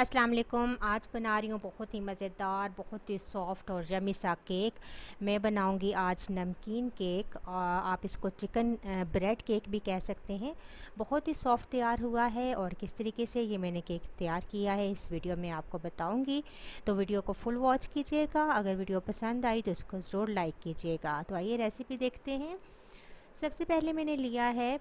अस्सलाम वालेकुम। आज बना रही हूँ बहुत ही मज़ेदार, बहुत ही सॉफ्ट और यम्मी सा केक। मैं बनाऊँगी आज नमकीन केक, आप इसको चिकन ब्रेड केक भी कह सकते हैं। बहुत ही सॉफ्ट तैयार हुआ है और किस तरीके से ये मैंने केक तैयार किया है इस वीडियो में आपको बताऊँगी। तो वीडियो को फुल वॉच कीजिएगा। अगर वीडियो पसंद आई तो इसको ज़रूर लाइक कीजिएगा। तो आइए रेसिपी देखते हैं। सबसे पहले मैंने लिया है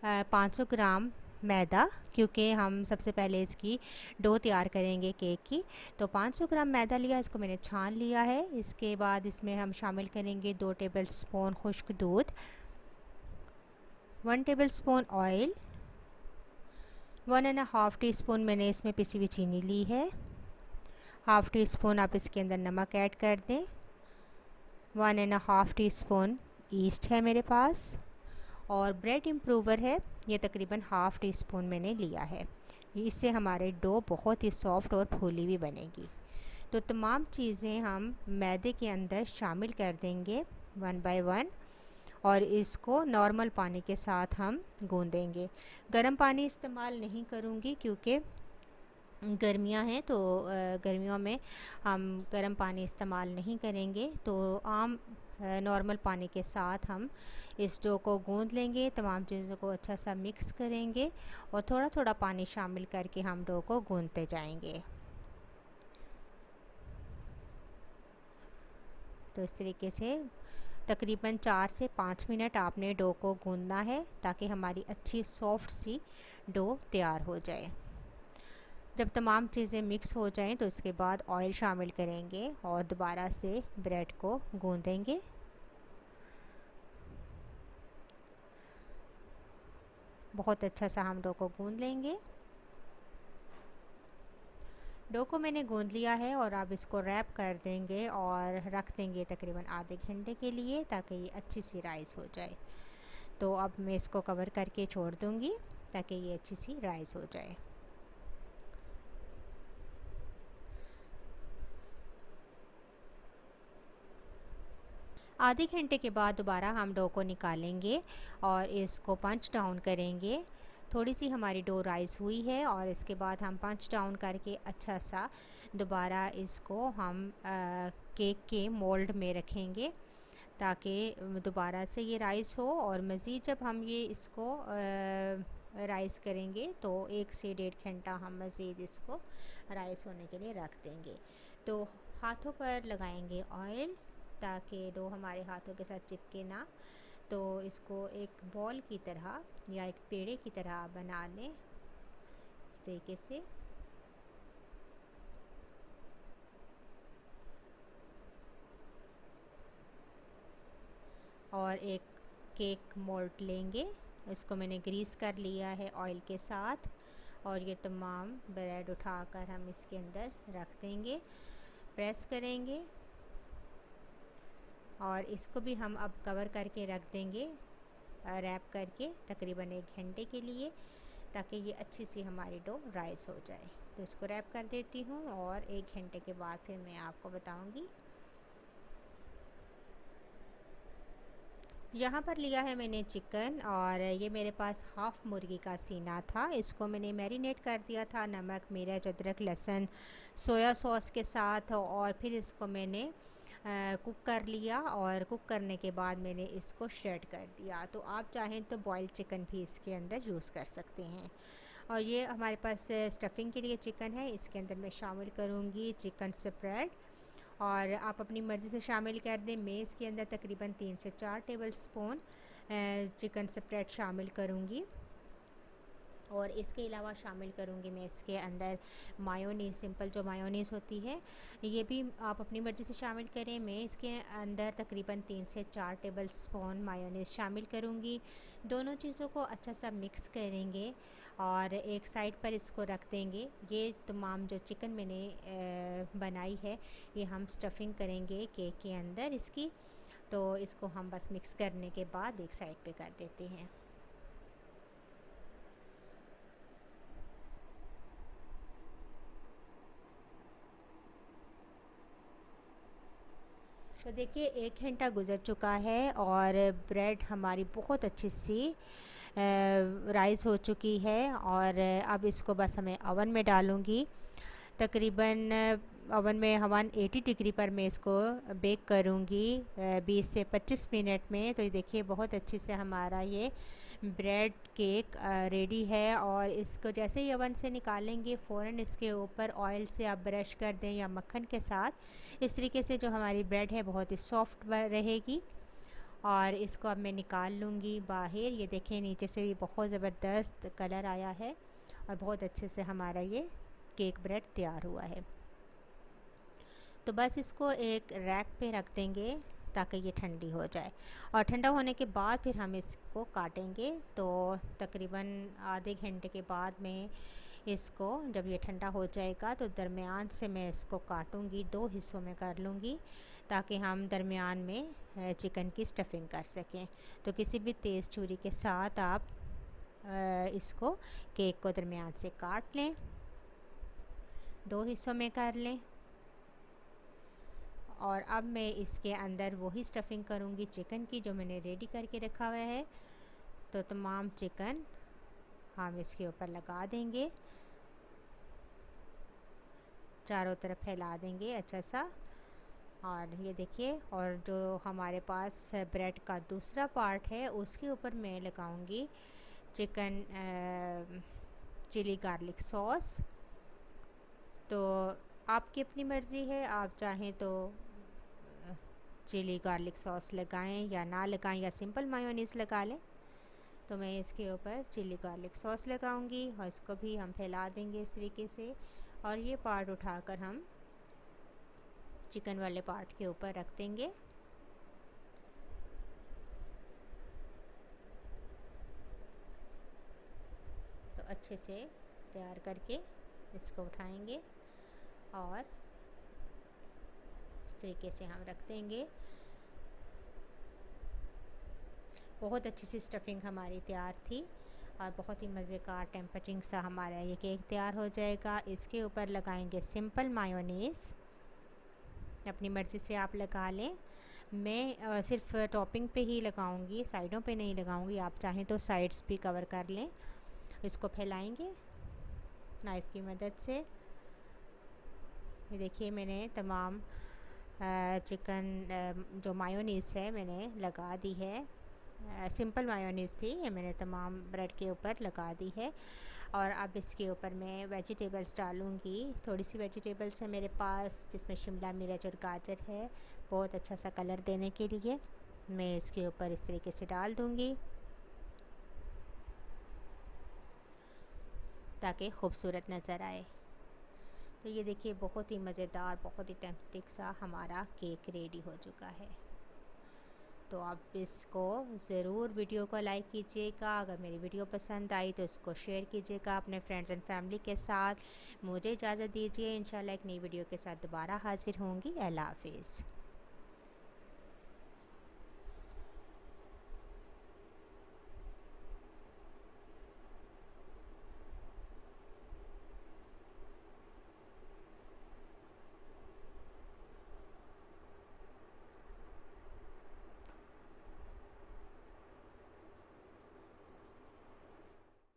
500 ग्राम मैदा, क्योंकि हम सबसे पहले इसकी डो तैयार करेंगे केक की। तो 500 ग्राम मैदा लिया, इसको मैंने छान लिया है। इसके बाद इसमें हम शामिल करेंगे 2 टेबलस्पून खुश्क दूध, 1 टेबलस्पून ऑयल, 1.5 टीस्पून मैंने इसमें पिसी हुई चीनी ली है। हाफ़ टी स्पून आप इसके अंदर नमक ऐड कर दें। 1.5 टीस्पून ईस्ट है मेरे पास, और ब्रेड इम्प्रूवर है, ये तकरीबन हाफ़ टी स्पून मैंने लिया है। इससे हमारे डो बहुत ही सॉफ्ट और फूली हुई बनेगी। तो तमाम चीज़ें हम मैदे के अंदर शामिल कर देंगे वन बाय वन, और इसको नॉर्मल पानी के साथ हम गूँधेंगे। गर्म पानी इस्तेमाल नहीं करूँगी क्योंकि गर्मियाँ हैं, तो गर्मियों में हम गर्म पानी इस्तेमाल नहीं करेंगे। तो आम नॉर्मल पानी के साथ हम इस डो को गूंद लेंगे। तमाम चीज़ों को अच्छा सा मिक्स करेंगे और थोड़ा थोड़ा पानी शामिल करके हम डो को गूंदते जाएंगे। तो इस तरीके से तकरीबन 4 से 5 मिनट आपने डो को गूंदना है, ताकि हमारी अच्छी सॉफ्ट सी डो तैयार हो जाए। जब तमाम चीज़ें मिक्स हो जाएं तो इसके बाद ऑयल शामिल करेंगे और दोबारा से ब्रेड को गूंदेंगे। बहुत अच्छा सा हम डो को गूंद लेंगे। डो को मैंने गूंद लिया है और अब इसको रैप कर देंगे और रख देंगे तकरीबन आधे घंटे के लिए, ताकि ये अच्छी सी राइस हो जाए। तो अब मैं इसको कवर करके छोड़ दूँगी ताकि ये अच्छी सी राइस हो जाए। आधे घंटे के बाद दोबारा हम डो को निकालेंगे और इसको पंच डाउन करेंगे। थोड़ी सी हमारी डो राइस हुई है और इसके बाद हम पंच डाउन करके अच्छा सा दोबारा इसको हम केक के मोल्ड में रखेंगे, ताकि दोबारा से ये राइस हो। और मज़ीद जब हम ये इसको राइस करेंगे तो 1 से 1.5 घंटा हम मज़ीद इसको राइस होने के लिए रख देंगे। तो हाथों पर लगाएंगे ऑयल, ताकि डो हमारे हाथों के साथ चिपके ना। तो इसको एक बॉल की तरह या एक पेड़े की तरह बना लें इस तरीके से। और एक केक मोल्ड लेंगे, इसको मैंने ग्रीस कर लिया है ऑयल के साथ, और ये तमाम ब्रेड उठाकर हम इसके अंदर रख देंगे, प्रेस करेंगे और इसको भी हम अब कवर करके रख देंगे रैप करके तकरीबन 1 घंटे के लिए, ताकि ये अच्छी सी हमारी डो राइस हो जाए। तो इसको रैप कर देती हूँ और 1 घंटे के बाद फिर मैं आपको बताऊँगी। यहाँ पर लिया है मैंने चिकन, और ये मेरे पास हाफ़ मुर्गी का सीना था। इसको मैंने मैरिनेट कर दिया था नमक, मिर्च, अदरक, लहसुन, सोया सॉस के साथ, और फिर इसको मैंने कुक कर लिया। और कुक करने के बाद मैंने इसको श्रेड कर दिया। तो आप चाहें तो बॉइल्ड चिकन भी इसके अंदर यूज़ कर सकते हैं। और ये हमारे पास स्टफिंग के लिए चिकन है, इसके अंदर मैं शामिल करूँगी चिकन स्प्रेड, और आप अपनी मर्ज़ी से शामिल कर दें। मैं इसके अंदर तकरीबन 3 से 4 टेबलस्पून चिकन स्प्रेड शामिल करूँगी, और इसके अलावा शामिल करूँगी मैं इसके अंदर मायोनीज़, सिंपल जो मायोनीज़ होती है, ये भी आप अपनी मर्ज़ी से शामिल करें। मैं इसके अंदर तकरीबन 3 से 4 टेबलस्पून मायोनीज़ शामिल करूँगी। दोनों चीज़ों को अच्छा सा मिक्स करेंगे और एक साइड पर इसको रख देंगे। ये तमाम जो चिकन मैंने बनाई है, ये हम स्टफिंग करेंगे केक के अंदर इसकी। तो इसको हम बस मिक्स करने के बाद एक साइड पे कर देते हैं। तो देखिए 1 घंटा गुज़र चुका है और ब्रेड हमारी बहुत अच्छी सी राइस हो चुकी है, और अब इसको बस हमें ओवन में डालूँगी तकरीबन ओवन में 180 डिग्री पर मैं इसको बेक करूँगी 20 से 25 मिनट में। तो ये देखिए बहुत अच्छे से हमारा ये ब्रेड केक रेडी है। और इसको जैसे ही ओवन से निकालेंगे फ़ौरन इसके ऊपर ऑयल से आप ब्रश कर दें या मक्खन के साथ। इस तरीके से जो हमारी ब्रेड है बहुत ही सॉफ्ट रहेगी। और इसको अब मैं निकाल लूँगी बाहर। ये देखें नीचे से भी बहुत ज़बरदस्त कलर आया है और बहुत अच्छे से हमारा ये केक ब्रेड तैयार हुआ है। तो बस इसको एक रैक पे रख देंगे ताकि ये ठंडी हो जाए। और ठंडा होने के बाद फिर हम इसको काटेंगे। तो तकरीबन आधे घंटे के बाद में इसको, जब ये ठंडा हो जाएगा तो दरमियान से मैं इसको काटूंगी, 2 हिस्सों में कर लूँगी ताकि हम दरमियान में चिकन की स्टफिंग कर सकें। तो किसी भी तेज़ छुरी के साथ आप इसको केक को दरमियान से काट लें, 2 हिस्सों में कर लें। और अब मैं इसके अंदर वही स्टफिंग करूँगी चिकन की जो मैंने रेडी करके रखा हुआ है। तो तमाम चिकन हम इसके ऊपर लगा देंगे, चारों तरफ फैला देंगे अच्छा सा। और ये देखिए, और जो हमारे पास ब्रेड का दूसरा पार्ट है उसके ऊपर मैं लगाऊंगी चिकन चिली गार्लिक सॉस। तो आपकी अपनी मर्ज़ी है, आप चाहें तो चिली गार्लिक सॉस लगाएं या ना लगाएं या सिंपल मायोनीज़ लगा लें। तो मैं इसके ऊपर चिली गार्लिक सॉस लगाऊंगी और इसको भी हम फैला देंगे इस तरीके से। और ये पार्ट उठाकर हम चिकन वाले पार्ट के ऊपर रख देंगे। तो अच्छे से तैयार करके इसको उठाएंगे और इस तरीके से हम रख देंगे। बहुत अच्छी सी स्टफिंग हमारी तैयार थी और बहुत ही मज़ेदार टेम्परिंग सा हमारा ये केक तैयार हो जाएगा। इसके ऊपर लगाएंगे सिंपल मायोनीज़, अपनी मर्ज़ी से आप लगा लें। मैं सिर्फ टॉपिंग पे ही लगाऊंगी, साइडों पे नहीं लगाऊंगी। आप चाहें तो साइड्स भी कवर कर लें। इसको फैलाएंगे नाइफ़ की मदद से। ये देखिए मैंने तमाम चिकन जो मायोनीज़ है मैंने लगा दी है। सिंपल मायोनीज़ थी, ये मैंने तमाम ब्रेड के ऊपर लगा दी है। और अब इसके ऊपर मैं वेजिटेबल्स डालूँगी। थोड़ी सी वेजिटेबल्स है मेरे पास जिसमें शिमला मिर्च और गाजर है, बहुत अच्छा सा कलर देने के लिए मैं इसके ऊपर इस तरीके से डाल दूँगी ताकि खूबसूरत नज़र आए। तो ये देखिए बहुत ही मज़ेदार, बहुत ही टेम्पटिंग सा हमारा केक रेडी हो चुका है। तो आप इसको ज़रूर वीडियो को लाइक कीजिएगा। अगर मेरी वीडियो पसंद आई तो इसको शेयर कीजिएगा अपने फ्रेंड्स एंड फैमिली के साथ। मुझे इजाज़त दीजिए, इंशाल्लाह एक नई वीडियो के साथ दोबारा हाजिर होंगी। अल्लाह हाफिज़।